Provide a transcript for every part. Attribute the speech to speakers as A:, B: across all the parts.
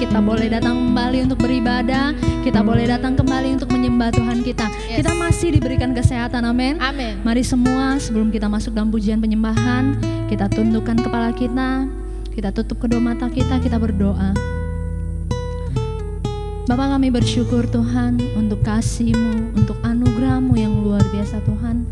A: kita boleh datang kembali untuk beribadah, kita boleh datang kembali untuk menyembah Tuhan kita. Kita masih diberikan kesehatan, amin.
B: Amin.
A: Mari semua sebelum kita masuk dalam pujian penyembahan, kita tundukkan kepala kita tutup kedua mata kita berdoa. Bapa, kami bersyukur Tuhan untuk kasih-Mu, untuk anugerah-Mu yang luar biasa Tuhan.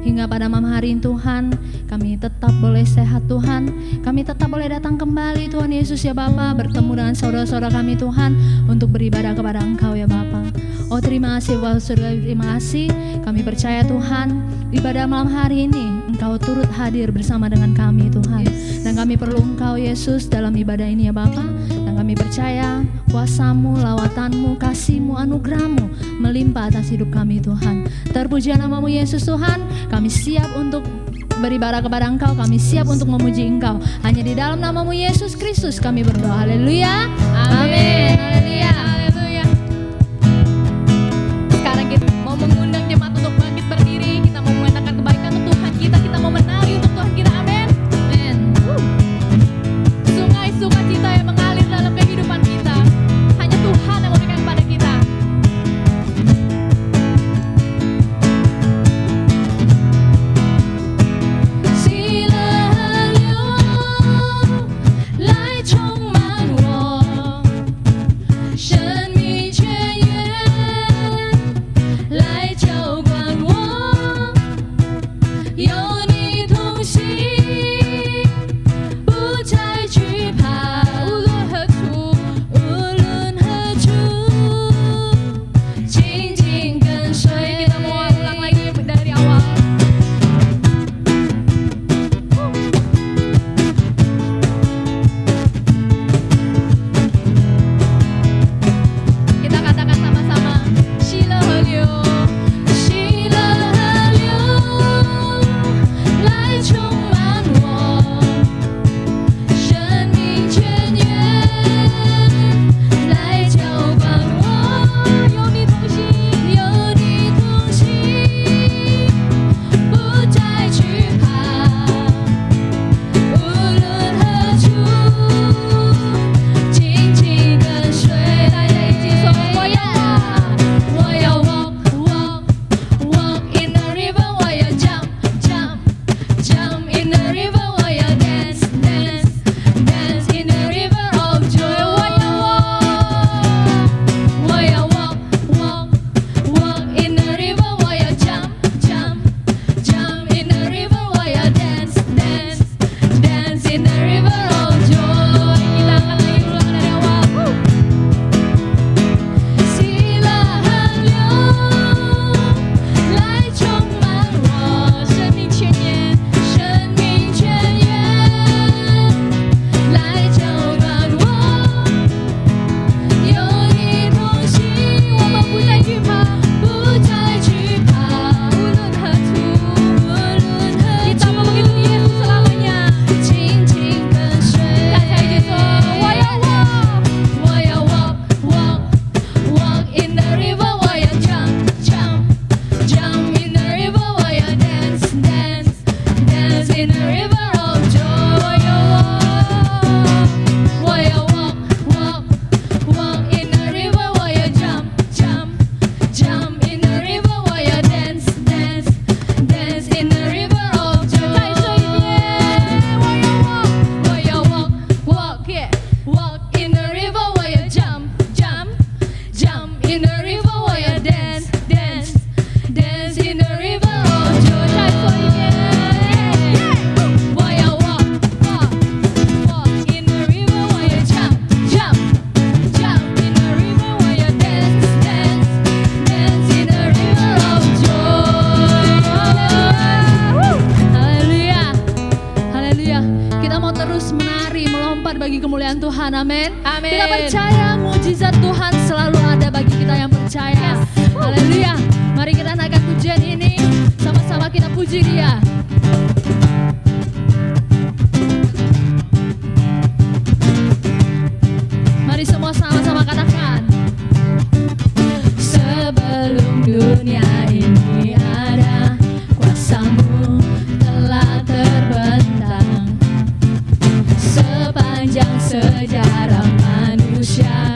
A: Hingga pada malam hari ini Tuhan, kami tetap boleh sehat Tuhan. Kami tetap boleh datang kembali Tuhan Yesus ya Bapa, bertemu dengan saudara-saudara kami Tuhan, untuk beribadah kepada Engkau ya Bapa. Oh terima kasih Bapak Surga, terima kasih. Kami percaya Tuhan, ibadah malam hari ini Engkau turut hadir bersama dengan kami Tuhan. Dan kami perlu Engkau Yesus dalam ibadah ini ya Bapa. Dan kami percaya kuasa-Mu, lawatan-Mu, kasih-Mu, anugerah-Mu melimpah atas hidup kami Tuhan. Terpuji nama-Mu Yesus Tuhan. Kami siap untuk beribadah kepada Engkau, kami siap untuk memuji Engkau. Hanya di dalam nama-Mu Yesus Kristus kami berdoa. Haleluya. Amin. Haleluya. Haleluya. Sekarang kita mau mengundang jemaat untuk bangkit berdiri. Kita mau mengatakan kebaikan untuk Tuhan kita. Kita mau menari untuk Tuhan kita. Amin. Amin. Sungai sukacita yang mengalir dalam kehidupan kita, hanya Tuhan yang memberikan kepada kita. Amin. Amin. Kita percaya mujizat Tuhan selalu ada bagi kita yang percaya. Haleluya. Mari kita naikkan pujian ini, sama-sama kita puji Dia. Mari semua sama-sama katakan. Sebelum dunia ini ada, kuasa-Mu telah terbentang sepanjang sejarah manusia.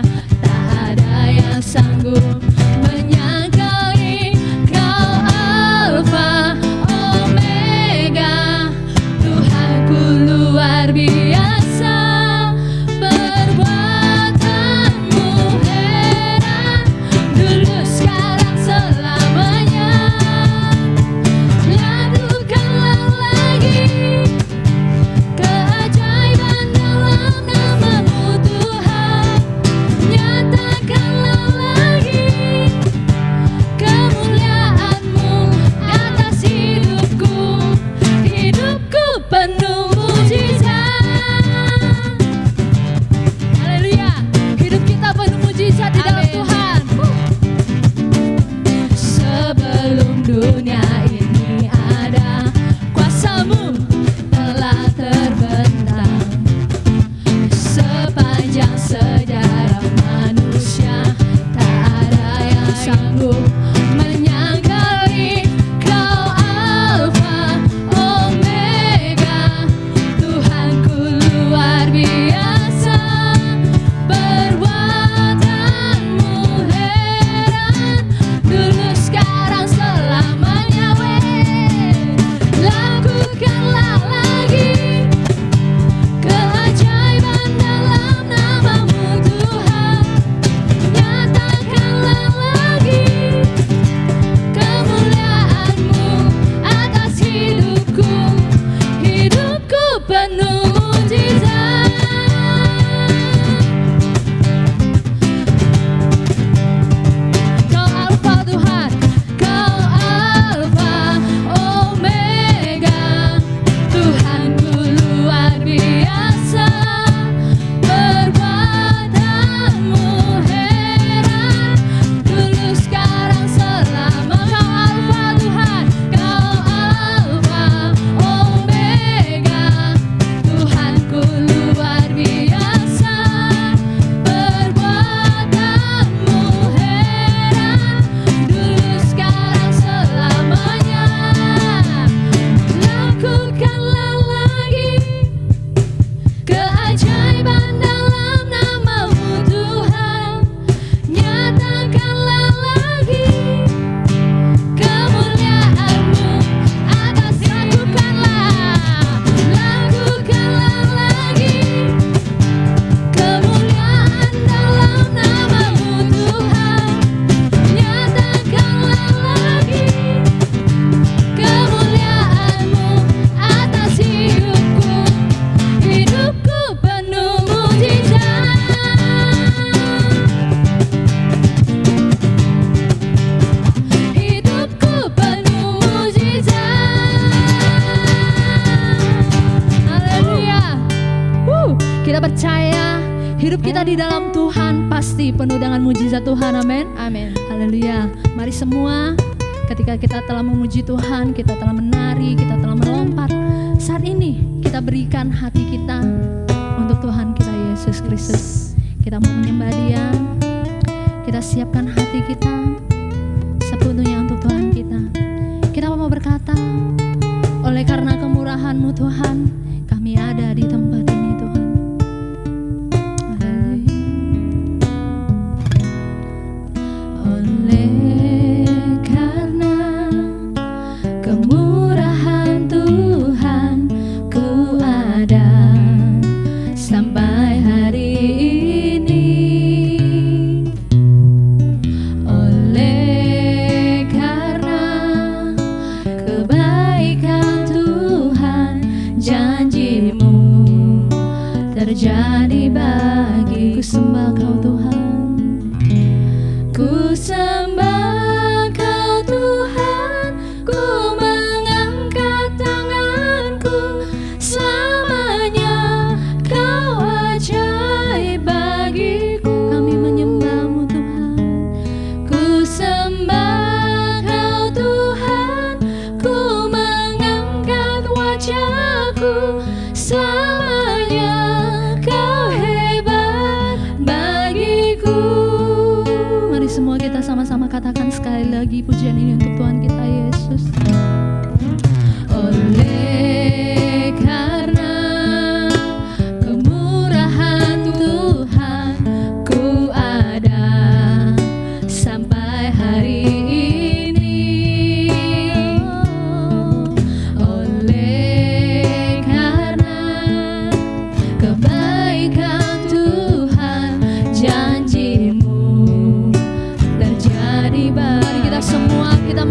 A: Hidup kita di dalam Tuhan pasti penuh dengan mujizat Tuhan. Amin.
B: Amin.
A: Haleluya. Mari semua, ketika kita telah memuji Tuhan, kita telah menari, kita telah melompat, saat ini kita berikan hati kita untuk Tuhan kita Yesus Kristus. Kita mau menyembah Dia. Kita siapkan hati kita sepenuhnya untuk Tuhan kita. Kita mau berkata, oleh karena kemurahan-Mu Tuhan, kami ada di tempat ini Tuhan. Oleh karena kemurahan Tuhan, ku ada sampai hari ini. Oleh karena kebaikan Tuhan, janji-Mu terjadi bagiku. Sembah Kau Tuhan, ku sembah Kau Tuhan, ku mengangkat tanganku, selamanya Kau ajaib bagiku. Kami menyembah-Mu Tuhan, ku sembah Kau Tuhan, ku mengangkat wajahku, selamanya Kau hebat bagiku. Mari semua kita sama-sama katakan sekali lagi pujian ini untuk Tuhan kita Yesus. Oleh karena kemurahan Tuhan, ku ada sampai hari ini. Oleh karena kebaikan Tuhan, janji-Mu terjadi. Mari kita semua kita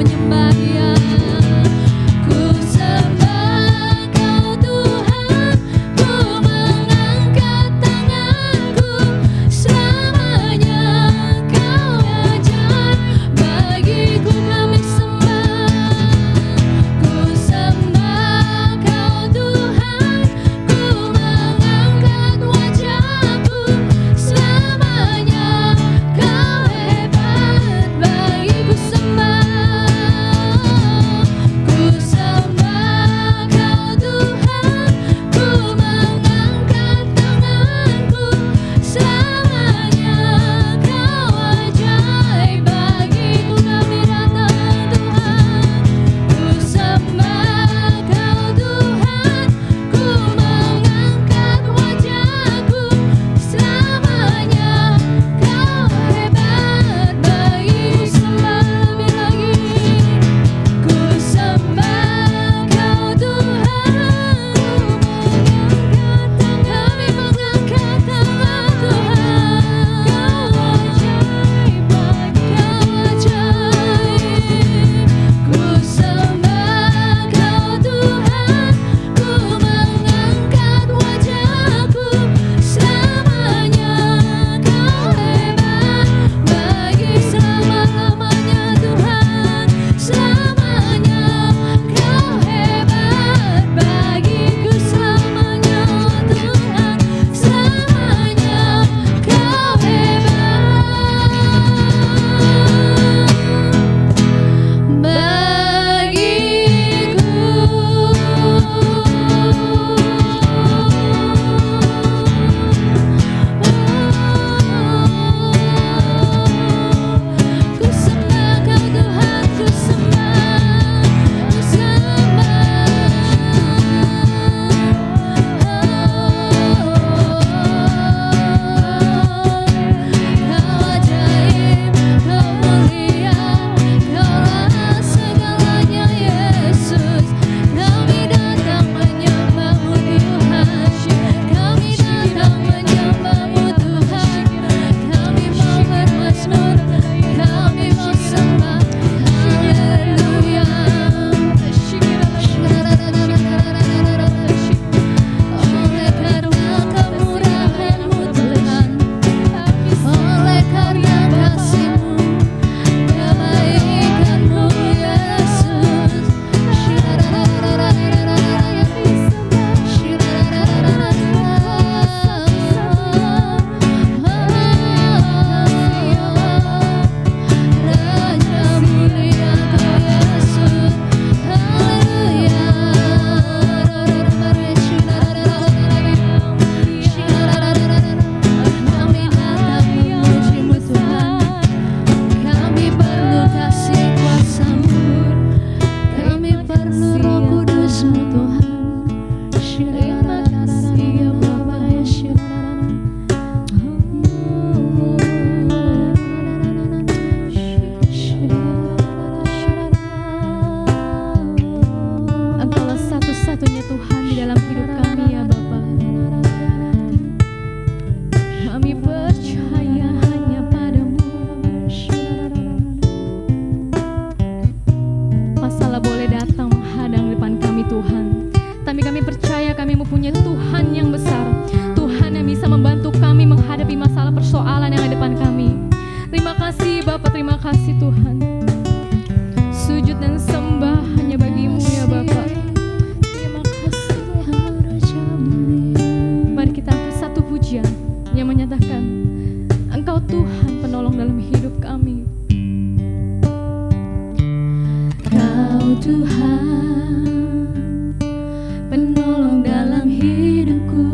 A: Kami percaya hanya padamu. Masalah boleh datang menghadang depan kami Tuhan, tapi kami percaya kami mempunyai Tuhan yang besar, Tuhan yang bisa membantu kami menghadapi masalah persoalan yang ada depan kami. Terima kasih Bapa, terima kasih Tuhan. Sujud dan sembah hanya bagimu ya Bapa. Terima kasih. Mari kita angkat satu pujian yang menyatakan Engkau Tuhan penolong dalam hidup kami. Kau Tuhan penolong dalam hidupku,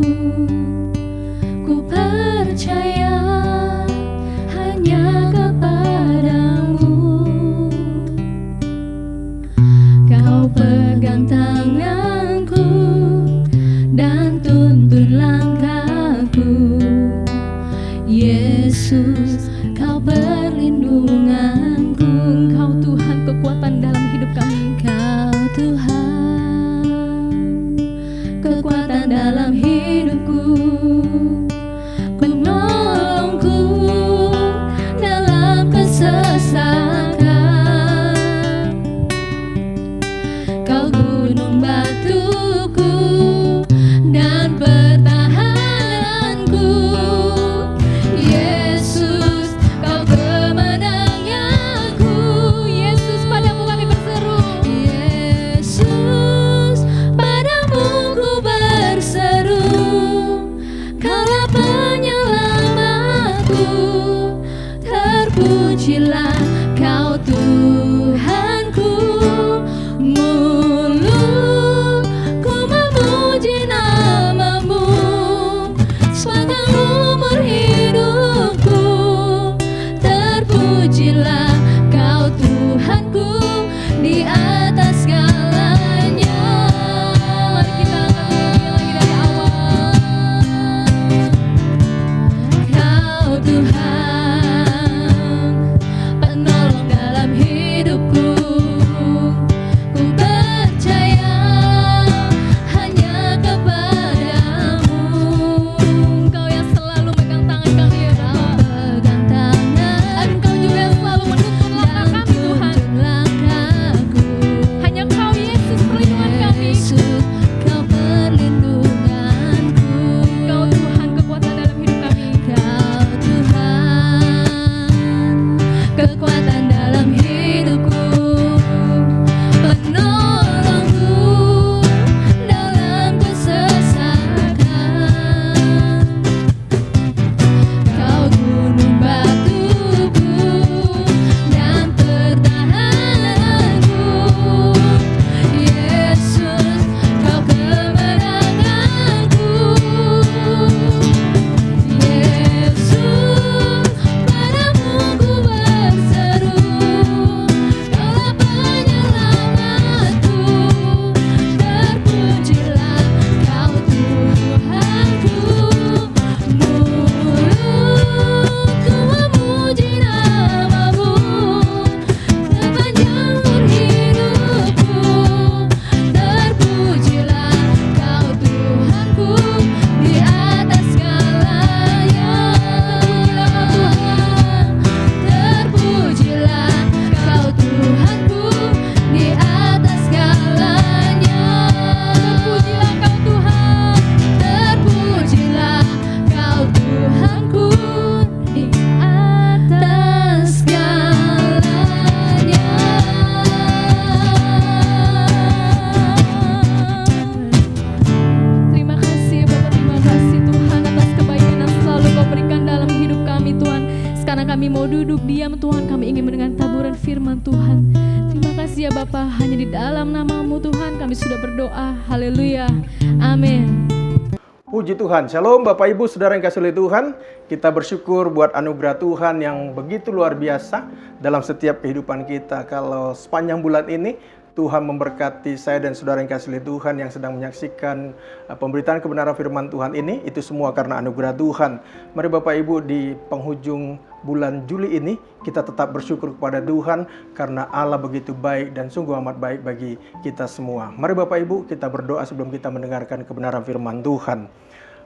A: ku percaya hanya kepadamu. Kau pegang tanganku dan tuntun langkahku, Yesus, Kau perlindunganku. Engkau Tuhan kekuatan dalam hidup kami. Kau Tuhan kekuatan dalam hidupku, penolongku dalam kesesakan. Kau gunung batuku dan pertahananku, Yesus, Kau kemenanganku. Yesus, padamu kami berseru. Yesus, padamu ku berseru. Kaulah penyelamatku, terpujilah Kau Tuhanku. Mulutku memuji namamu sepanjang umur hidupku. Terpujilah Kau Tuhanku di atas segalanya. Mari kita angkat lagi dari awal. Kau Tuhan penolong dalam hidupku, ku percaya hanya kepadamu. Engkau yang selalu megang tangan kami ya Bapa. Pegang tangan, Engkau juga yang selalu menuntun langkah kami Tuhan. Hanya Kau Yesus perlindungan kami. Kau perlindunganku. Kau Tuhan kekuatan dalam hidup kami. Kau Tuhan kekuatan dalam hidupku, penolongku dalam kesesakan. Kau gunung batuku dan pertahananku, Yesus, Kau kemenanganku. Yesus, padamu ku berseru. Kaulah penyelamatku, terpujilah Kau Tuhanku. Mulutku memuji namamu sepanjang umur hidupku. Terpujilah Kau Tuhanku di atas segalanya. Terpujilah Kau Tuhanku di atas segalanya. Terpujilah Kau Tuhan, terpujilah Kau Tuhanku di atas segalanya. Terima kasih Bapak, terima kasih Tuhan atas kebaikan yang selalu Kau berikan dalam hidup kami Tuhan. Sekarang kami mau duduk diam Tuhan, kami ingin mendengar taburan firman Tuhan. Terima kasih ya Bapa, hanya di dalam nama-Mu Tuhan kami sudah berdoa. Haleluya, amin.
B: Puji Tuhan. Shalom Bapak Ibu Saudara yang kasih oleh Tuhan. Kita bersyukur buat anugerah Tuhan yang begitu luar biasa dalam setiap kehidupan kita. Kalau sepanjang bulan ini Tuhan memberkati saya dan saudara yang kasih oleh Tuhan yang sedang menyaksikan pemberitaan kebenaran firman Tuhan ini, itu semua karena anugerah Tuhan. Mari Bapak Ibu, di penghujung bulan Juli ini kita tetap bersyukur kepada Tuhan karena Allah begitu baik dan sungguh amat baik bagi kita semua. Mari Bapak Ibu, kita berdoa sebelum kita mendengarkan kebenaran firman Tuhan.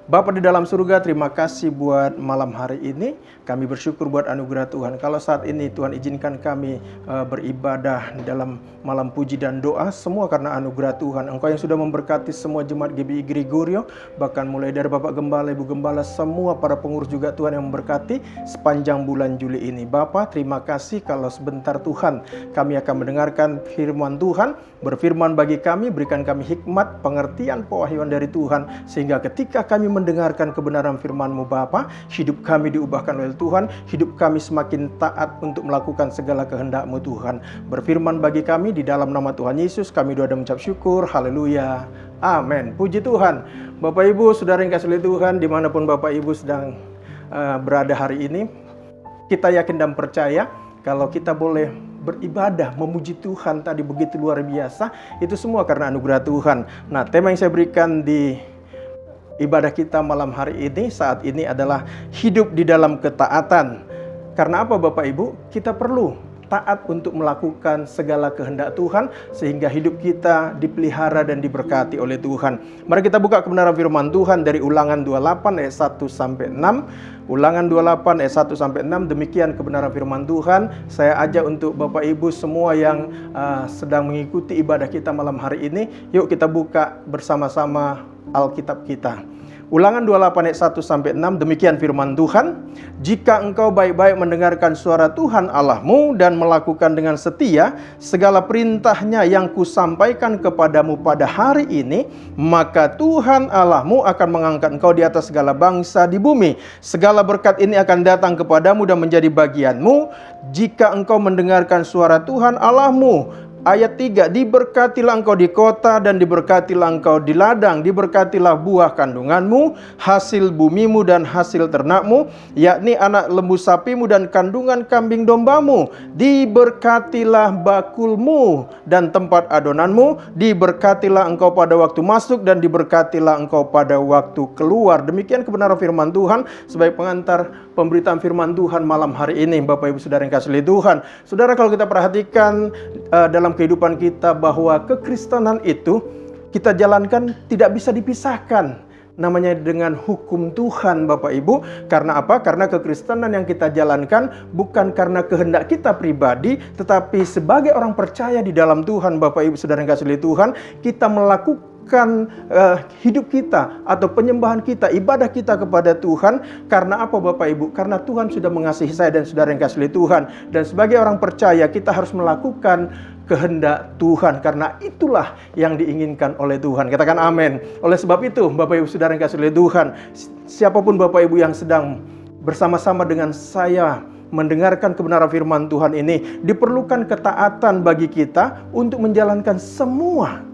B: Bapa di dalam surga, terima kasih buat malam hari ini. Kami bersyukur buat anugerah Tuhan. Kalau saat ini Tuhan izinkan kami beribadah dalam malam puji dan doa, semua karena anugerah Tuhan. Engkau yang sudah memberkati semua jemaat GBI Gregorio, bahkan mulai dari Bapak Gembala, Ibu Gembala, semua para pengurus juga Tuhan yang memberkati sepanjang bulan Juli ini. Bapa, terima kasih kalau sebentar Tuhan kami akan mendengarkan firman Tuhan. Berfirman bagi kami, berikan kami hikmat, pengertian, pewahyuan dari Tuhan, sehingga ketika kami mendengarkan kebenaran firman-Mu Bapa, hidup kami diubahkan oleh Tuhan, hidup kami semakin taat untuk melakukan segala kehendak-Mu Tuhan. Berfirman bagi kami di dalam nama Tuhan Yesus, kami doa dan mengucap syukur. Haleluya. Amin. Puji Tuhan. Bapak Ibu, saudara yang kasih oleh Tuhan, dimanapun Bapak Ibu sedang berada hari ini, kita yakin dan percaya kalau kita boleh beribadah, memuji Tuhan tadi begitu luar biasa, itu semua karena anugerah Tuhan. Nah, tema yang saya berikan di ibadah kita malam hari ini, saat ini adalah hidup di dalam ketaatan. Karena apa Bapak Ibu? Kita perlu taat untuk melakukan segala kehendak Tuhan, sehingga hidup kita dipelihara dan diberkati oleh Tuhan. Mari kita buka kebenaran firman Tuhan dari Ulangan 28 ayat 1-6. Ulangan 28 ayat 1-6, demikian kebenaran firman Tuhan. Saya ajak untuk Bapak Ibu semua yang sedang mengikuti ibadah kita malam hari ini, yuk kita buka bersama-sama Alkitab kita. Ulangan 28 ayat 1-6, demikian firman Tuhan. Jika engkau baik-baik mendengarkan suara Tuhan Allahmu dan melakukan dengan setia segala perintahnya yang kusampaikan kepadamu pada hari ini, maka Tuhan Allahmu akan mengangkat engkau di atas segala bangsa di bumi. Segala berkat ini akan datang kepadamu dan menjadi bagianmu jika engkau mendengarkan suara Tuhan Allahmu. Ayat 3, diberkatilah engkau di kota dan diberkatilah engkau di ladang, diberkatilah buah kandunganmu, hasil bumimu dan hasil ternakmu, yakni anak lembu sapimu dan kandungan kambing dombamu, diberkatilah bakulmu dan tempat adonanmu, diberkatilah engkau pada waktu masuk dan diberkatilah engkau pada waktu keluar. Demikian kebenaran firman Tuhan sebagai pengantar pemberitaan firman Tuhan malam hari ini, Bapak Ibu Saudara yang kasih oleh Tuhan. Saudara, kalau kita perhatikan dalam kehidupan kita bahwa kekristenan itu kita jalankan tidak bisa dipisahkan namanya dengan hukum Tuhan Bapak Ibu. Karena apa? Karena kekristenan yang kita jalankan bukan karena kehendak kita pribadi, tetapi sebagai orang percaya di dalam Tuhan Bapak Ibu Saudara yang kasih oleh Tuhan, kita melakukan hidup kita atau penyembahan kita, ibadah kita kepada Tuhan. Karena apa Bapak Ibu? Karena Tuhan sudah mengasihi saya dan saudara yang kasih oleh Tuhan. Dan sebagai orang percaya kita harus melakukan kehendak Tuhan, karena itulah yang diinginkan oleh Tuhan. Katakan amin. Oleh sebab itu Bapak Ibu saudara yang kasih oleh Tuhan, siapapun Bapak Ibu yang sedang bersama-sama dengan saya mendengarkan kebenaran firman Tuhan ini, diperlukan ketaatan bagi kita untuk menjalankan semua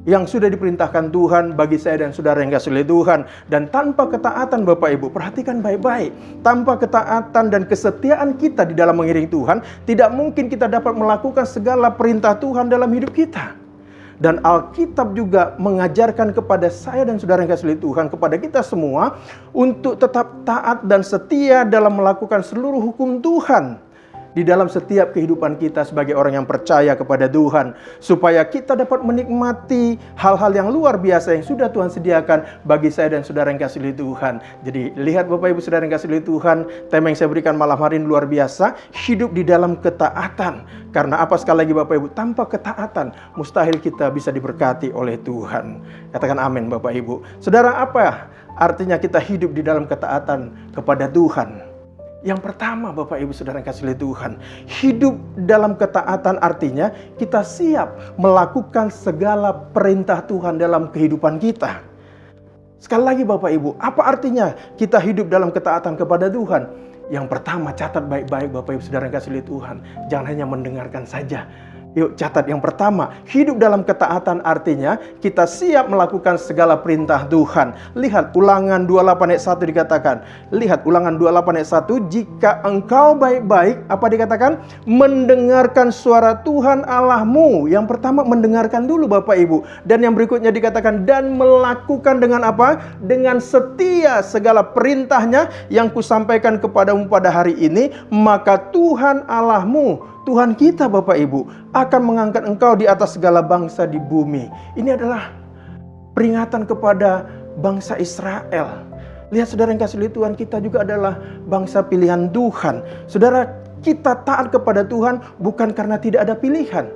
B: yang sudah diperintahkan Tuhan bagi saya dan saudara yang kasih oleh Tuhan. Dan tanpa ketaatan Bapak Ibu, perhatikan baik-baik, tanpa ketaatan dan kesetiaan kita di dalam mengiring Tuhan, tidak mungkin kita dapat melakukan segala perintah Tuhan dalam hidup kita. Dan Alkitab juga mengajarkan kepada saya dan saudara yang kasih oleh Tuhan, kepada kita semua, untuk tetap taat dan setia dalam melakukan seluruh hukum Tuhan di dalam setiap kehidupan kita sebagai orang yang percaya kepada Tuhan, supaya kita dapat menikmati hal-hal yang luar biasa yang sudah Tuhan sediakan bagi saya dan saudara yang kasih oleh Tuhan. Jadi lihat Bapak Ibu saudara yang kasih oleh Tuhan, tema yang saya berikan malam hari ini luar biasa, hidup di dalam ketaatan. Karena apa? Sekali lagi Bapak Ibu, tanpa ketaatan mustahil kita bisa diberkati oleh Tuhan. Katakan amin Bapak Ibu. Saudara, apa artinya kita hidup di dalam ketaatan kepada Tuhan? Yang pertama Bapak Ibu saudara yang kasih oleh Tuhan, hidup dalam ketaatan artinya kita siap melakukan segala perintah Tuhan dalam kehidupan kita. Sekali lagi Bapak Ibu, apa artinya kita hidup dalam ketaatan kepada Tuhan? Yang pertama, catat baik-baik Bapak Ibu saudara yang kasih oleh Tuhan, jangan hanya mendengarkan saja. Yuk catat yang pertama, hidup dalam ketaatan artinya kita siap melakukan segala perintah Tuhan. Lihat Ulangan 28 ayat 1 dikatakan. Lihat Ulangan 28 ayat 1, jika engkau baik-baik, apa dikatakan? Mendengarkan suara Tuhan Allahmu. Yang pertama mendengarkan dulu Bapak Ibu. Dan yang berikutnya dikatakan, dan melakukan dengan apa? Dengan setia segala perintahnya yang kusampaikan kepadamu pada hari ini, maka Tuhan Allahmu, Tuhan kita Bapak Ibu, akan mengangkat engkau di atas segala bangsa di bumi. Ini adalah peringatan kepada bangsa Israel. Lihat saudara yang kasih Tuhan, kita juga adalah bangsa pilihan Tuhan. Saudara, kita taat kepada Tuhan bukan karena tidak ada pilihan.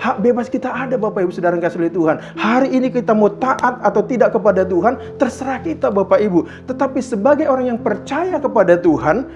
B: Hak bebas kita ada Bapak Ibu Saudara yang kasih Tuhan. Hari ini kita mau taat atau tidak kepada Tuhan, terserah kita Bapak Ibu. Tetapi sebagai orang yang percaya kepada Tuhan,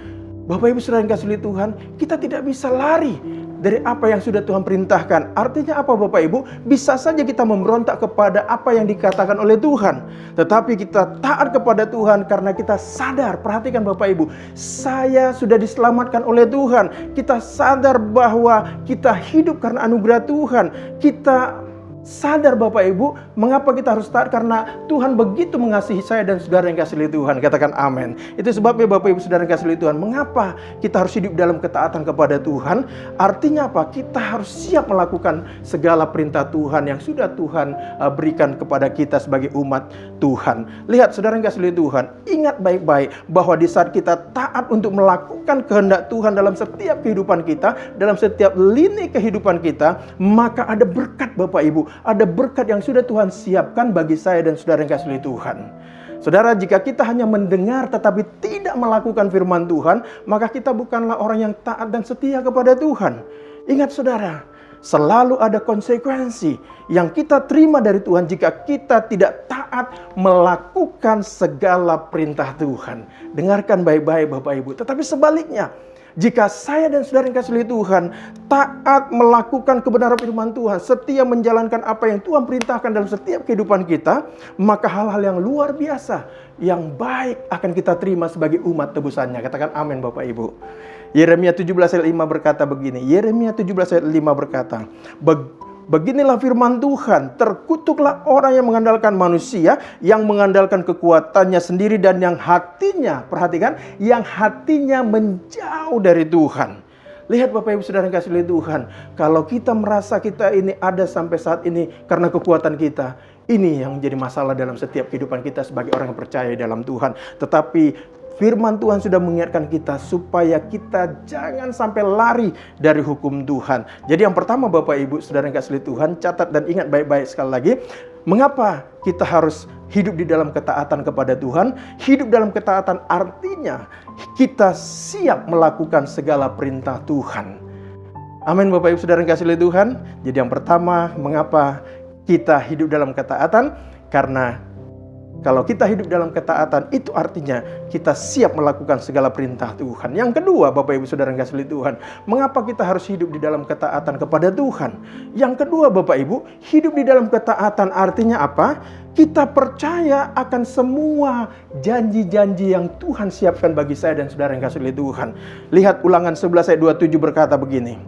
B: Bapak Ibu Saudara yang kasih Tuhan, kita tidak bisa lari dari apa yang sudah Tuhan perintahkan. Artinya apa Bapak Ibu? Bisa saja kita memberontak kepada apa yang dikatakan oleh Tuhan. Tetapi kita taat kepada Tuhan karena kita sadar. Perhatikan Bapak Ibu, saya sudah diselamatkan oleh Tuhan. Kita sadar bahwa kita hidup karena anugerah Tuhan. Kita sadar Bapak Ibu, mengapa kita harus taat? Karena Tuhan begitu mengasihi saya dan saudara yang kasih Tuhan. Katakan amin. Itu sebabnya Bapak Ibu saudara yang kasih Tuhan, mengapa kita harus hidup dalam ketaatan kepada Tuhan? Artinya apa? Kita harus siap melakukan segala perintah Tuhan yang sudah Tuhan berikan kepada kita sebagai umat Tuhan. Lihat saudara yang kasih Tuhan, ingat baik-baik bahwa di saat kita taat untuk melakukan kehendak Tuhan dalam setiap kehidupan kita, dalam setiap lini kehidupan kita, maka ada berkat Bapak Ibu. Ada berkat yang sudah Tuhan siapkan bagi saya dan saudara yang kasih Tuhan. Saudara, jika kita hanya mendengar tetapi tidak melakukan firman Tuhan, maka kita bukanlah orang yang taat dan setia kepada Tuhan. Ingat saudara, selalu ada konsekuensi yang kita terima dari Tuhan jika kita tidak taat melakukan segala perintah Tuhan. Dengarkan baik-baik Bapak Ibu. Tetapi sebaliknya, jika saya dan saudara yang kasih Tuhan taat melakukan kebenaran firman Tuhan, setia menjalankan apa yang Tuhan perintahkan dalam setiap kehidupan kita, maka hal-hal yang luar biasa, yang baik akan kita terima sebagai umat tebusannya. Katakan amin Bapak Ibu. Yeremia 17 ayat 5 berkata begini. Yeremia 17 ayat 5 berkata, beginilah firman Tuhan, terkutuklah orang yang mengandalkan manusia, yang mengandalkan kekuatannya sendiri dan yang hatinya, perhatikan, yang hatinya menjauh dari Tuhan. Lihat Bapak Ibu Saudara yang kasih Tuhan, kalau kita merasa kita ini ada sampai saat ini karena kekuatan kita, ini yang menjadi masalah dalam setiap kehidupan kita sebagai orang yang percaya dalam Tuhan. Tetapi firman Tuhan sudah mengingatkan kita supaya kita jangan sampai lari dari hukum Tuhan. Jadi yang pertama Bapak Ibu Saudara yang kasih Tuhan, catat dan ingat baik-baik sekali lagi. Mengapa kita harus hidup di dalam ketaatan kepada Tuhan? Hidup dalam ketaatan artinya kita siap melakukan segala perintah Tuhan. Amin Bapak Ibu Saudara yang kasih Tuhan. Jadi yang pertama, mengapa kita hidup dalam ketaatan? Karena kalau kita hidup dalam ketaatan, itu artinya kita siap melakukan segala perintah Tuhan. Yang kedua, Bapak Ibu Saudara yang kasih Tuhan, mengapa kita harus hidup di dalam ketaatan kepada Tuhan? Yang kedua, Bapak Ibu, hidup di dalam ketaatan artinya apa? Kita percaya akan semua janji-janji yang Tuhan siapkan bagi saya dan saudara yang kasih Tuhan. Lihat Ulangan 11 ayat 27 berkata begini.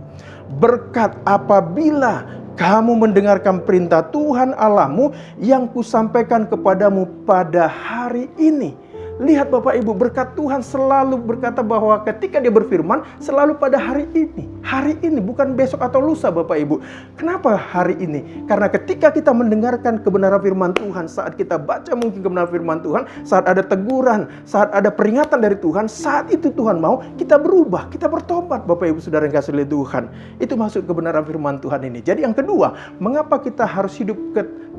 B: Berkat apabila kamu mendengarkan perintah Tuhan Allahmu yang kusampaikan kepadamu pada hari ini. Lihat Bapak Ibu, berkat Tuhan selalu berkata bahwa ketika dia berfirman, selalu pada hari ini. Hari ini, bukan besok atau lusa Bapak Ibu. Kenapa hari ini? Karena ketika kita mendengarkan kebenaran firman Tuhan, saat kita baca mungkin kebenaran firman Tuhan, saat ada teguran, saat ada peringatan dari Tuhan, saat itu Tuhan mau kita berubah, kita bertobat Bapak Ibu Saudara yang kasih oleh Tuhan. Itu maksud kebenaran firman Tuhan ini. Jadi yang kedua, mengapa kita harus hidup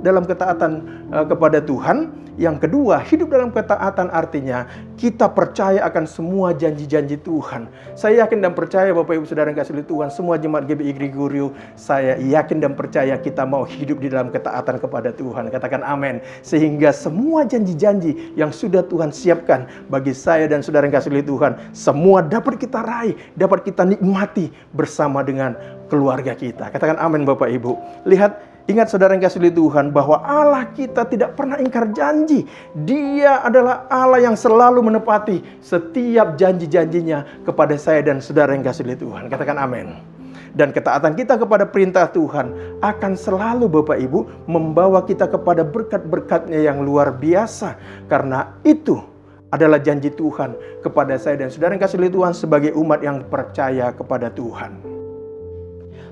B: dalam ketaatan kepada Tuhan? Yang kedua, hidup dalam ketaatan artinya kita percaya akan semua janji-janji Tuhan. Saya yakin dan percaya Bapak Ibu Saudara yang kasih Tuhan, semua jemaat GBI Gregorio, saya yakin dan percaya kita mau hidup di dalam ketaatan kepada Tuhan. Katakan amin. Sehingga semua janji-janji yang sudah Tuhan siapkan bagi saya dan saudara yang kasih Tuhan, semua dapat kita raih, dapat kita nikmati bersama dengan keluarga kita. Katakan amin Bapak Ibu. Lihat, ingat saudara yang kasih Tuhan bahwa Allah kita tidak pernah ingkar janji. Dia adalah Allah yang selalu menepati setiap janji-janjinya kepada saya dan saudara yang kasih Tuhan. Katakan amin. Dan ketaatan kita kepada perintah Tuhan akan selalu Bapak Ibu membawa kita kepada berkat-berkatnya yang luar biasa. Karena itu adalah janji Tuhan kepada saya dan saudara yang kasih Tuhan sebagai umat yang percaya kepada Tuhan.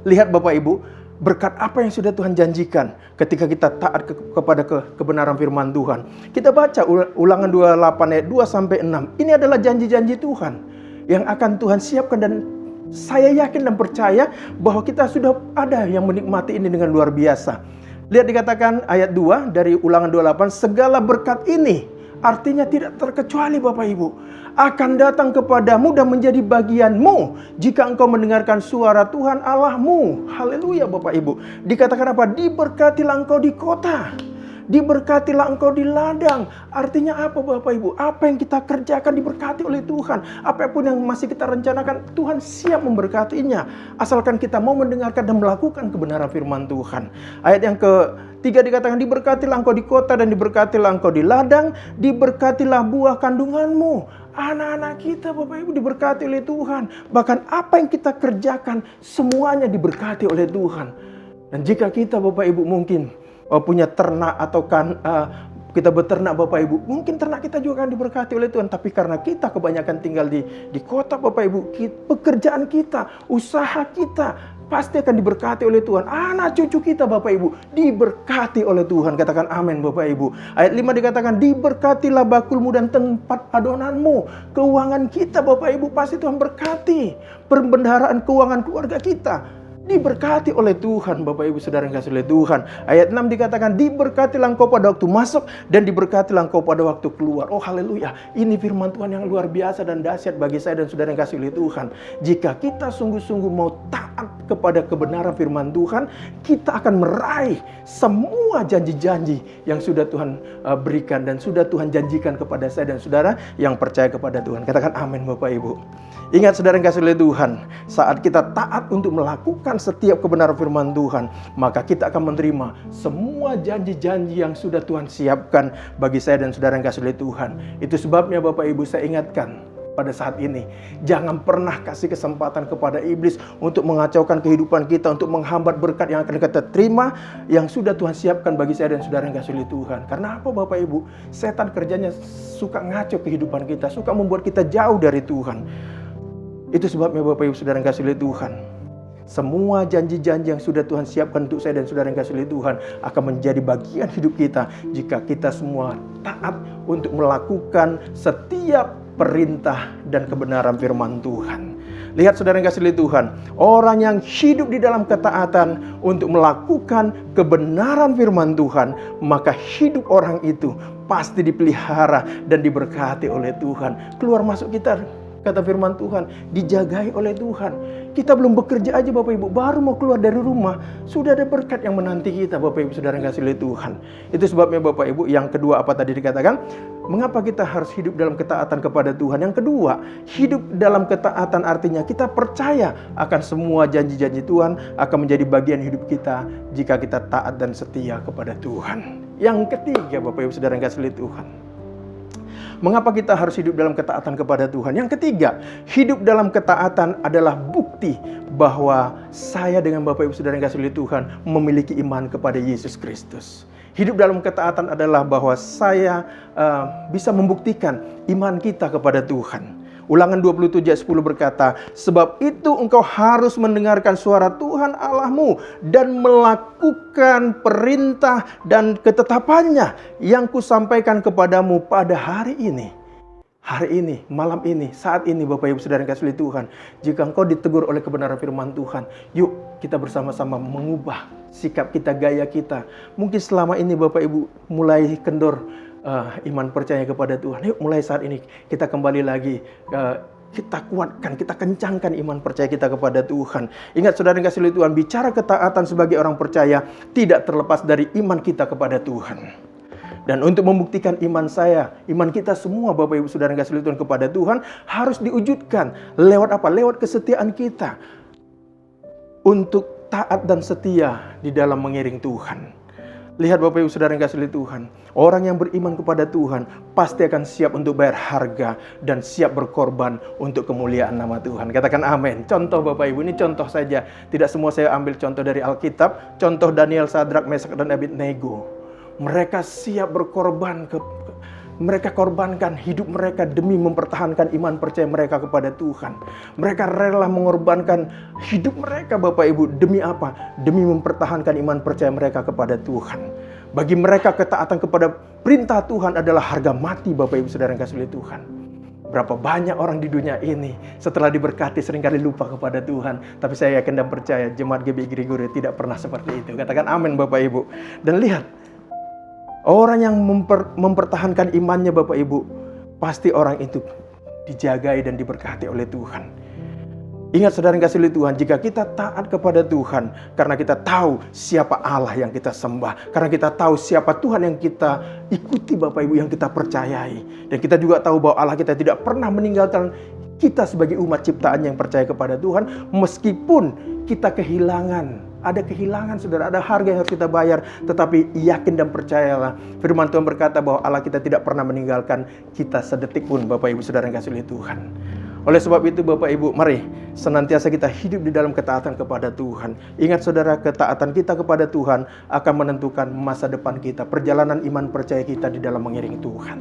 B: Lihat Bapak Ibu, berkat apa yang sudah Tuhan janjikan ketika kita taat kepada kebenaran firman Tuhan. Kita baca Ulangan 28 ayat 2 sampai 6. Ini adalah janji-janji Tuhan yang akan Tuhan siapkan, dan saya yakin dan percaya bahwa kita sudah ada yang menikmati ini dengan luar biasa. Lihat dikatakan ayat 2 dari Ulangan 28, segala berkat ini artinya tidak terkecuali Bapak Ibu akan datang kepadamu dan menjadi bagianmu jika engkau mendengarkan suara Tuhan Allahmu. Haleluya Bapak Ibu. Dikatakan apa? Diberkatilah engkau di kota, diberkatilah engkau di ladang. Artinya apa Bapak Ibu? Apa yang kita kerjakan diberkati oleh Tuhan. Apapun yang masih kita rencanakan, Tuhan siap memberkatinya. Asalkan kita mau mendengarkan dan melakukan kebenaran firman Tuhan. Ayat yang ketiga dikatakan, diberkatilah engkau di kota dan diberkatilah engkau di ladang. Diberkatilah buah kandunganmu. Anak-anak kita Bapak Ibu diberkati oleh Tuhan. Bahkan apa yang kita kerjakan semuanya diberkati oleh Tuhan. Dan jika kita Bapak Ibu mungkin punya ternak atau kita beternak Bapak Ibu, mungkin ternak kita juga akan diberkati oleh Tuhan. Tapi karena kita kebanyakan tinggal di kota Bapak Ibu, pekerjaan kita, usaha kita pasti akan diberkati oleh Tuhan. Anak cucu kita Bapak Ibu diberkati oleh Tuhan. Katakan amin Bapak Ibu. Ayat 5 dikatakan, diberkatilah bakulmu dan tempat adonanmu. Keuangan kita Bapak Ibu pasti Tuhan berkati. Perbendaharaan keuangan keluarga kita diberkati oleh Tuhan Bapak Ibu Saudara yang kasih oleh Tuhan. Ayat 6 dikatakan, diberkatilah engkau pada waktu masuk dan diberkatilah engkau pada waktu keluar. Oh haleluya, ini firman Tuhan yang luar biasa dan dahsyat bagi saya dan saudara yang kasih oleh Tuhan. Jika kita sungguh-sungguh mau taat kepada kebenaran firman Tuhan, kita akan meraih semua janji-janji yang sudah Tuhan berikan dan sudah Tuhan janjikan kepada saya dan saudara yang percaya kepada Tuhan. Katakan amin Bapak Ibu. Ingat saudara yang kasih oleh Tuhan, saat kita taat untuk melakukan setiap kebenaran firman Tuhan, maka kita akan menerima semua janji-janji yang sudah Tuhan siapkan bagi saya dan saudara yang kasih oleh Tuhan. Itu sebabnya Bapak Ibu saya ingatkan pada saat ini, jangan pernah kasih kesempatan kepada iblis untuk mengacaukan kehidupan kita, untuk menghambat berkat yang akan kita terima yang sudah Tuhan siapkan bagi saya dan saudara yang kasih oleh Tuhan. Karena apa Bapak Ibu? Setan kerjanya suka ngaco kehidupan kita, suka membuat kita jauh dari Tuhan. Itu sebabnya Bapak Ibu saudara yang kasih oleh Tuhan, semua janji-janji yang sudah Tuhan siapkan untuk saya dan saudara yang kasih oleh Tuhan akan menjadi bagian hidup kita jika kita semua taat untuk melakukan setiap perintah dan kebenaran firman Tuhan. Lihat saudara yang kasih oleh Tuhan, orang yang hidup di dalam ketaatan untuk melakukan kebenaran firman Tuhan, maka hidup orang itu pasti dipelihara dan diberkati oleh Tuhan. Keluar masuk kita, kata firman Tuhan, dijagai oleh Tuhan. Kita belum bekerja aja Bapak Ibu, baru mau keluar dari rumah, sudah ada berkat yang menanti kita Bapak Ibu saudara yang kasih oleh Tuhan. Itu sebabnya Bapak Ibu, yang kedua apa tadi dikatakan? Mengapa kita harus hidup dalam ketaatan kepada Tuhan? Yang kedua, hidup dalam ketaatan artinya kita percaya akan semua janji-janji Tuhan akan menjadi bagian hidup kita jika kita taat dan setia kepada Tuhan. Yang ketiga Bapak Ibu saudara yang kasih oleh Tuhan, mengapa kita harus hidup dalam ketaatan kepada Tuhan? Yang ketiga, hidup dalam ketaatan adalah bukti bahwa saya dengan Bapak Ibu saudara yang kasih oleh Tuhan memiliki iman kepada Yesus Kristus. Hidup dalam ketaatan adalah bahwa saya bisa membuktikan iman kita kepada Tuhan. Ulangan 27 ayat 10 berkata, sebab itu engkau harus mendengarkan suara Tuhan Allahmu dan melakukan perintah dan ketetapannya yang kusampaikan kepadamu pada hari ini. Hari ini, malam ini, saat ini Bapak Ibu saudara yang kasih oleh Tuhan, jika engkau ditegur oleh kebenaran firman Tuhan, yuk kita bersama-sama mengubah sikap kita, gaya kita. Mungkin selama ini Bapak Ibu mulai kendor iman percaya kepada Tuhan. Yuk mulai saat ini kita kembali lagi, kita kuatkan, kita kencangkan iman percaya kita kepada Tuhan. Ingat saudara yang kasih oleh Tuhan, bicara ketaatan sebagai orang percaya tidak terlepas dari iman kita kepada Tuhan. Dan untuk membuktikan iman saya, iman kita semua Bapak Ibu saudara yang kasih oleh Tuhan kepada Tuhan harus diwujudkan lewat apa? Lewat kesetiaan kita untuk taat dan setia di dalam mengiring Tuhan. Lihat Bapak Ibu saudara yang kasih oleh Tuhan, orang yang beriman kepada Tuhan pasti akan siap untuk bayar harga dan siap berkorban untuk kemuliaan nama Tuhan. Katakan amin. Contoh Bapak Ibu, ini contoh saja. Tidak semua saya ambil contoh dari Alkitab. Contoh Daniel, Sadrak, Mesak, dan Abednego. Mereka siap berkorban, mereka korbankan hidup mereka demi mempertahankan iman percaya mereka kepada Tuhan. Mereka rela mengorbankan hidup mereka Bapak Ibu. Demi apa? Demi mempertahankan iman percaya mereka kepada Tuhan. Bagi mereka ketaatan kepada perintah Tuhan adalah harga mati Bapak Ibu saudara yang kasih oleh Tuhan. Berapa banyak orang di dunia ini setelah diberkati seringkali lupa kepada Tuhan. Tapi saya yakin dan percaya jemaat GBI Gregoria tidak pernah seperti itu. Katakan amin Bapak Ibu. Dan lihat, orang yang mempertahankan imannya Bapak Ibu, pasti orang itu dijagai dan diberkati oleh Tuhan. Ingat saudara yang kasih oleh Tuhan, jika kita taat kepada Tuhan, karena kita tahu siapa Allah yang kita sembah, karena kita tahu siapa Tuhan yang kita ikuti Bapak Ibu, yang kita percayai. Dan kita juga tahu bahwa Allah kita tidak pernah meninggalkan kita sebagai umat ciptaan yang percaya kepada Tuhan, meskipun kita kehilangan. Ada kehilangan saudara, ada harga yang harus kita bayar. Tetapi yakin dan percayalah, firman Tuhan berkata bahwa Allah kita tidak pernah meninggalkan kita sedetik pun Bapak Ibu saudara yang kasih oleh Tuhan. Oleh sebab itu Bapak Ibu, mari senantiasa kita hidup di dalam ketaatan kepada Tuhan. Ingat saudara, ketaatan kita kepada Tuhan akan menentukan masa depan kita, perjalanan iman percaya kita di dalam mengiringi Tuhan.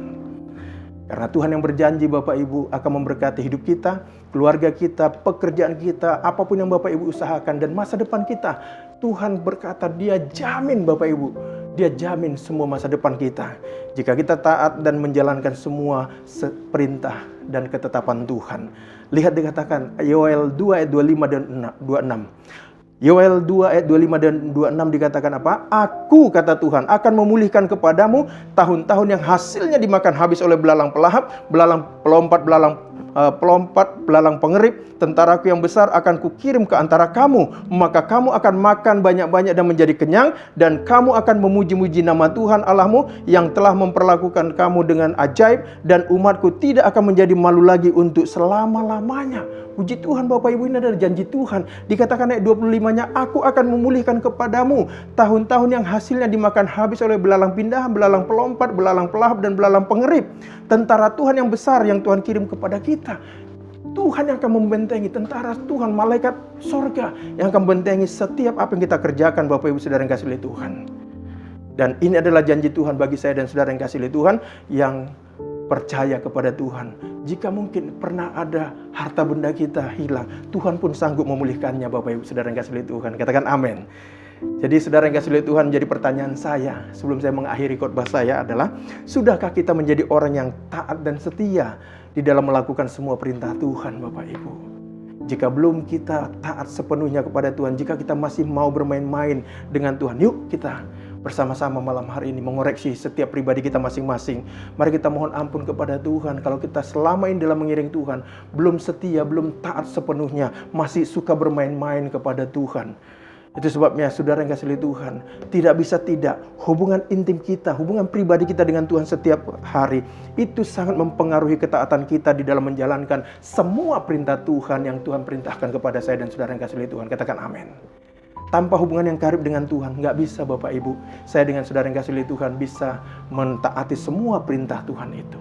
B: Karena Tuhan yang berjanji Bapak Ibu akan memberkati hidup kita, keluarga kita, pekerjaan kita, apapun yang Bapak Ibu usahakan dan masa depan kita. Tuhan berkata Dia jamin Bapak Ibu, Dia jamin semua masa depan kita. Jika kita taat dan menjalankan semua perintah dan ketetapan Tuhan. Lihat dikatakan Yoel 2 ayat 25 dan 26. Yoel 2 ayat 25 dan 26 dikatakan apa? Aku, kata Tuhan, akan memulihkan kepadamu tahun-tahun yang hasilnya dimakan habis oleh belalang pelahap, belalang pelompat, belalang pengerip. Tentaraku yang besar akan kukirim ke antara kamu, maka kamu akan makan banyak-banyak dan menjadi kenyang, dan kamu akan memuji-muji nama Tuhan Allahmu yang telah memperlakukan kamu dengan ajaib, dan umatku tidak akan menjadi malu lagi untuk selama-lamanya. Puji Tuhan Bapak Ibu, ini adalah janji Tuhan. Dikatakan ayat 25-nya, aku akan memulihkan kepadamu tahun-tahun yang hasilnya dimakan habis oleh belalang pindahan, belalang pelompat, belalang pelahap, dan belalang pengerip. Tentara Tuhan yang besar yang Tuhan kirim kepada kita. Tuhan yang akan membentengi, tentara Tuhan, malaikat sorga yang akan membentengi setiap apa yang kita kerjakan Bapak Ibu saudara yang kasih oleh Tuhan. Dan ini adalah janji Tuhan bagi saya dan saudara yang kasih oleh Tuhan yang percaya kepada Tuhan. Jika mungkin pernah ada harta benda kita hilang, Tuhan pun sanggup memulihkannya Bapak Ibu saudara yang kasih oleh Tuhan. Katakan amin. Jadi saudara yang kasih oleh Tuhan, jadi pertanyaan saya sebelum saya mengakhiri khotbah saya adalah, sudahkah kita menjadi orang yang taat dan setia di dalam melakukan semua perintah Tuhan Bapak Ibu? Jika belum kita taat sepenuhnya kepada Tuhan, jika kita masih mau bermain-main dengan Tuhan, yuk kita bersama-sama malam hari ini mengoreksi setiap pribadi kita masing-masing. Mari kita mohon ampun kepada Tuhan kalau kita selama ini dalam mengiring Tuhan belum setia, belum taat sepenuhnya, masih suka bermain-main kepada Tuhan. Itu sebabnya saudara yang kasih oleh Tuhan, tidak bisa tidak, hubungan intim kita, hubungan pribadi kita dengan Tuhan setiap hari, itu sangat mempengaruhi ketaatan kita di dalam menjalankan semua perintah Tuhan yang Tuhan perintahkan kepada saya dan saudara yang kasih oleh Tuhan. Katakan amin. Tanpa hubungan yang karib dengan Tuhan, nggak bisa Bapak Ibu, saya dengan saudara yang kasih oleh Tuhan bisa mentaati semua perintah Tuhan itu.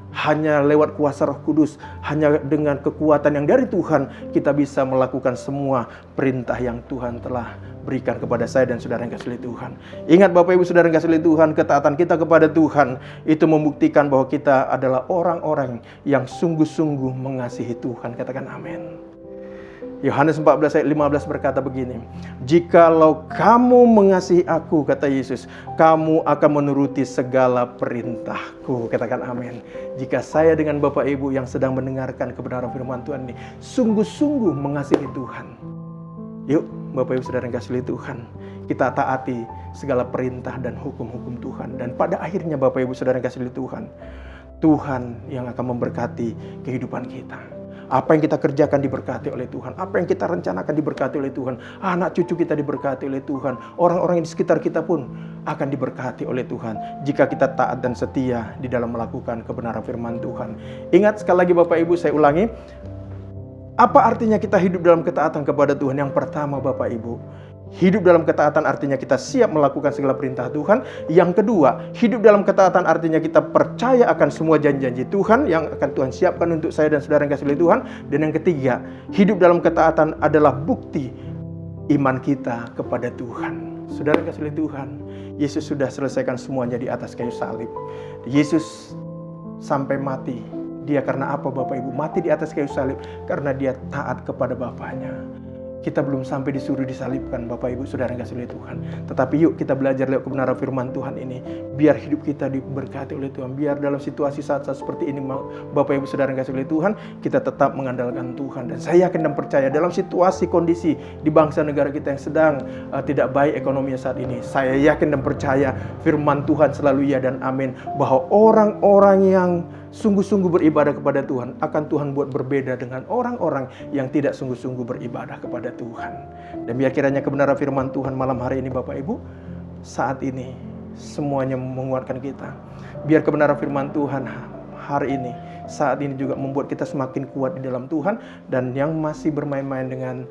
B: Hanya lewat kuasa Roh Kudus, hanya dengan kekuatan yang dari Tuhan, kita bisa melakukan semua perintah yang Tuhan telah berikan kepada saya dan saudara yang kasih oleh Tuhan. Ingat Bapak Ibu saudara yang kasih oleh Tuhan, ketaatan kita kepada Tuhan itu membuktikan bahwa kita adalah orang-orang yang sungguh-sungguh mengasihi Tuhan. Katakan amin. Yohanes 14 ayat 15 berkata begini, jikalau kamu mengasihi aku, kata Yesus, kamu akan menuruti segala perintahku. Katakan amin. Jika saya dengan Bapak Ibu yang sedang mendengarkan kebenaran firman Tuhan ini sungguh-sungguh mengasihi Tuhan, yuk Bapak Ibu saudara yang kasih Tuhan, kita taati segala perintah dan hukum-hukum Tuhan. Dan pada akhirnya Bapak Ibu saudara yang kasih Tuhan, Tuhan yang akan memberkati kehidupan kita. Apa yang kita kerjakan diberkati oleh Tuhan. Apa yang kita rencanakan diberkati oleh Tuhan. Anak cucu kita diberkati oleh Tuhan. Orang-orang yang di sekitar kita pun akan diberkati oleh Tuhan. Jika kita taat dan setia di dalam melakukan kebenaran firman Tuhan. Ingat sekali lagi Bapak Ibu, saya ulangi. Apa artinya kita hidup dalam ketaatan kepada Tuhan? Yang pertama Bapak Ibu, hidup dalam ketaatan artinya kita siap melakukan segala perintah Tuhan. Yang kedua, hidup dalam ketaatan artinya kita percaya akan semua janji-janji Tuhan yang akan Tuhan siapkan untuk saya dan saudara yang kasih oleh Tuhan. Dan yang ketiga, hidup dalam ketaatan adalah bukti iman kita kepada Tuhan. Saudara yang kasih oleh Tuhan, Yesus sudah selesaikan semuanya di atas kayu salib. Yesus sampai mati. Dia karena apa Bapak Ibu? Mati di atas kayu salib karena dia taat kepada Bapaknya. Kita belum sampai disuruh disalibkan, Bapak Ibu Saudara yang kasih oleh Tuhan. Tetapi yuk kita belajar lewat kebenaran firman Tuhan ini. Biar hidup kita diberkati oleh Tuhan. Biar dalam situasi saat-saat seperti ini, Bapak Ibu Saudara yang kasih oleh Tuhan, kita tetap mengandalkan Tuhan. Dan saya yakin dan percaya dalam situasi kondisi di bangsa negara kita yang sedang tidak baik ekonominya saat ini, saya yakin dan percaya firman Tuhan selalu ya dan amin. Bahwa orang-orang yang sungguh-sungguh beribadah kepada Tuhan akan Tuhan buat berbeda dengan orang-orang yang tidak sungguh-sungguh beribadah kepada Tuhan. Dan biar kiranya kebenaran firman Tuhan malam hari ini Bapak Ibu saat ini semuanya menguatkan kita. Biar kebenaran firman Tuhan hari ini saat ini juga membuat kita semakin kuat di dalam Tuhan. Dan yang masih bermain-main dengan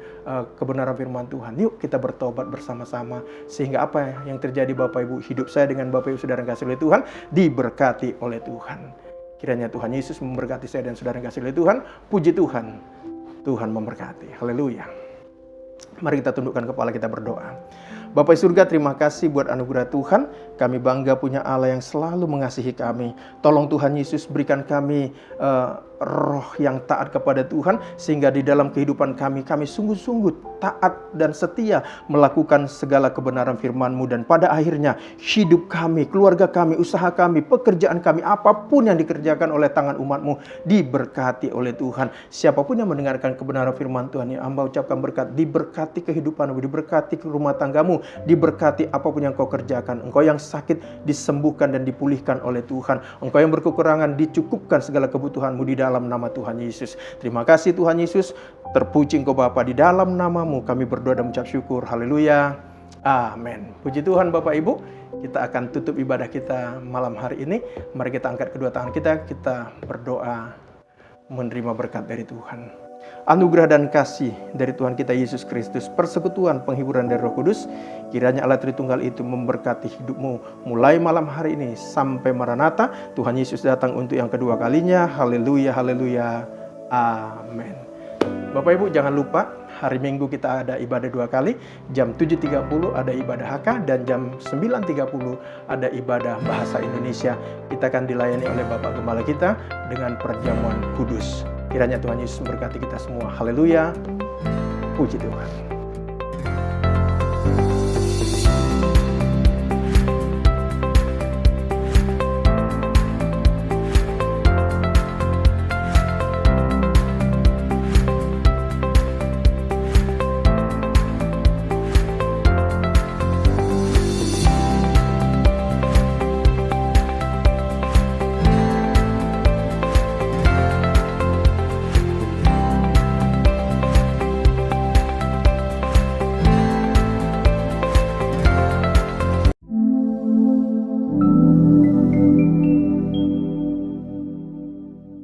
B: kebenaran firman Tuhan, yuk kita bertobat bersama-sama. Sehingga apa yang terjadi Bapak Ibu, hidup saya dengan Bapak Ibu Saudara yang kasih oleh Tuhan diberkati oleh Tuhan. Kiranya Tuhan Yesus memberkati saya dan saudara yang kasih oleh Tuhan. Puji Tuhan, Tuhan memberkati. Haleluya. Mari kita tundukkan kepala, kita berdoa. Bapa di surga, terima kasih buat anugerah Tuhan. Kami bangga punya Allah yang selalu mengasihi kami. Tolong Tuhan Yesus berikan kami roh yang taat kepada Tuhan. Sehingga di dalam kehidupan kami sungguh-sungguh taat dan setia melakukan segala kebenaran firman-Mu. Dan pada akhirnya hidup kami, keluarga kami, usaha kami, pekerjaan kami, apapun yang dikerjakan oleh tangan umat-Mu diberkati oleh Tuhan. Siapapun yang mendengarkan kebenaran firman Tuhan, yang hamba ucapkan berkat, diberkati kehidupan-Mu, diberkati rumah tanggamu, diberkati apapun yang kau kerjakan. Engkau yang sakit disembuhkan dan dipulihkan oleh Tuhan. Engkau yang berkekurangan dicukupkan segala kebutuhanmu di dalam nama Tuhan Yesus. Terima kasih Tuhan Yesus. Terpuji Engkau Bapa, di dalam nama-Mu kami berdoa dan mengucap syukur. Haleluya. Amin. Puji Tuhan Bapak Ibu. Kita akan tutup ibadah kita malam hari ini. Mari kita angkat kedua tangan kita berdoa menerima berkat dari Tuhan. Anugerah dan kasih dari Tuhan kita Yesus Kristus, persekutuan penghiburan dari Roh Kudus, kiranya Allah Tritunggal itu memberkati hidupmu mulai malam hari ini sampai Maranatha. Tuhan Yesus datang untuk yang kedua kalinya. Haleluya, haleluya. Amin. Bapak Ibu jangan lupa hari Minggu kita ada ibadah 2 kali. Jam 7.30 ada ibadah HK dan jam 9.30 ada ibadah bahasa Indonesia. Kita akan dilayani oleh Bapak Gembala kita dengan perjamuan kudus. Kiranya Tuhan Yesus memberkati kita semua. Haleluya. Puji Tuhan.